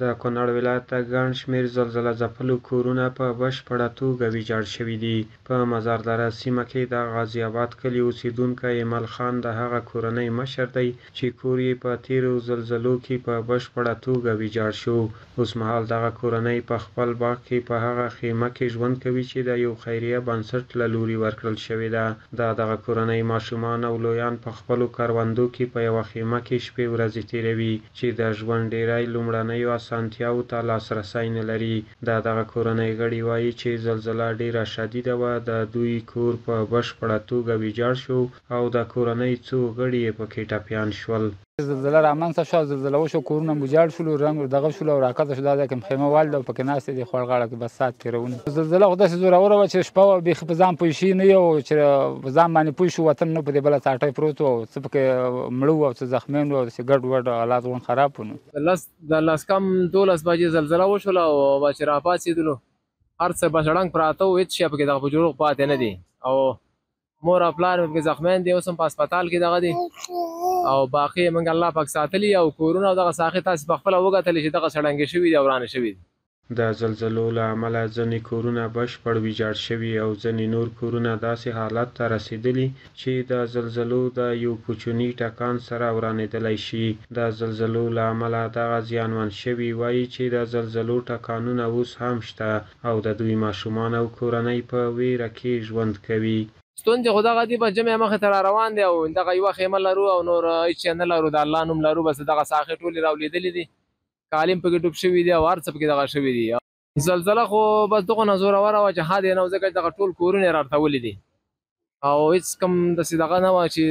د کونړ ولایت د ګڼ شمېر زلزله ځپلو کورونه په بشپړه توګه ویجاړ شوي دي. په مزار دره سیمه کې د غازي اباد کلي اوسېدونکی ایمل خان د هغه کورنۍ مشر دی چې کور یې په تېرو زلزلو کې په بشپړه توګه ویجاړ شو. اوسمهال دغه کورنۍ په خپل باغ کې په هغه خیمه کې ژوند کوي چې د یو خیریه بنسټ له لوري ورکړل شوې ده. دغه کورنۍ ماشومان او لویان په خپلو کروندو کې په یوه خیمه کې شپې ورځې تېروي چې د ژوند ډېری لومړنیو اسانتیاوو ته لاسرسی نه لري. دغه کورنۍ غړي وایي چې زلزله ډېره شدیده وه. د دوی کور په بشپړه توګه ویجاړ شو او د کورنۍ څو غړي یې پکې ټپیان شول. زلزله رامنځته شوه، زلزله وشوه، کورونه مو ویجاړ شولو، رنګ دغه شولو او راکښته شو. دا ځای کې خیمه والده او پکې ناستې دي خوړ غاړه کې بس ساعت تېروونه. زلزله خو داسې زوروره وه چې شپه وه، بیخي په ځان پوه شوي نه یو، چې په ځان باندې پوه شو، وطن نه په دې بله څاټۍ پروت و، څه پکې مړه وو او څه زخمیان وو او داسې ګډ وډ حالات غون خراب وو. نو د 12 بجې زلزله وشوله او چې راپاڅېدلو هر څه بشړنګ پراته وو، هېڅ شی پکې دغه په جوړښت پاتې نه دي او مور او پلار مې پکې زخمیان دي، اوس هم په هسپتال کې دغه دي او باقي موږ الله پاک ساتلي او کورونه او دغه ساحې تاسې په خپله وګتلې چې دغه سړنګې شوي دي او ورانې شوي دي. د زلزلو له امله ځینې کورونه بشپړ ویجاړ شوي او ځینې نور کورونه داسې حالت ته رسېدلي چې د زلزلو د یو کوچني ټکان سره ورانېدلی شي. د زلزلو له امله دغه زیانمن شوي وایي چې د زلزلو ټکانونه اوس هم شته او د دوی ماشومان او کورنۍ په ویره کې ژوند کوي. ستونزې خو دغه دي، بس جمع مخې ته را روان دی او دغه یوه خیمه لرو او نور هېڅ شی نه لرو، د الله نوم لرو، بس دغه ساحې ټولې راولېدلې دي، کالم پکې ډوب شوي دي او هر څه پکې دغه شوي دي. زلزله خو بس دغونه زوروره وه چې حد یې نه و، ځکه چې دغه ټول کورونه یې رارتولي دي او هېڅ کوم داسې دغه نه وه چې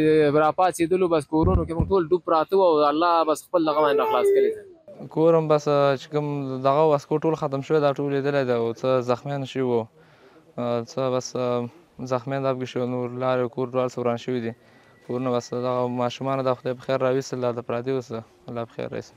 راپاڅېدلو، بس کورونو کې موږ ټول ډوب پراته وو او الله بس خپل دغه باندې راخلاص کړي. کور هم بس چې کوم دغه وسکو ټول ختم شوی، دا ټول لیدلی دی او څه زخمیان شوي وو، څه بس زخمیان دغه شوي، نور لارې کور ټول څه وران شوي دي. کورونه بس دغه ماشومانو د خدای په خیر راویستل، دا د پردي اوس الله په خیر رایست.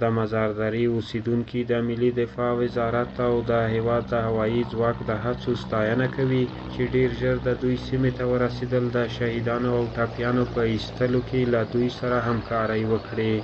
د مزار درې اوسېدونکي د ملي دفاع وزارت او د هېواد د هوایي ځواک د هڅو ستاینه کوي چې ډېر ژر د دوی سیمې ته ورسېدل د شهیدانو او ټپیانو په ایستلو کې له دوی سره همکارۍ وکړي.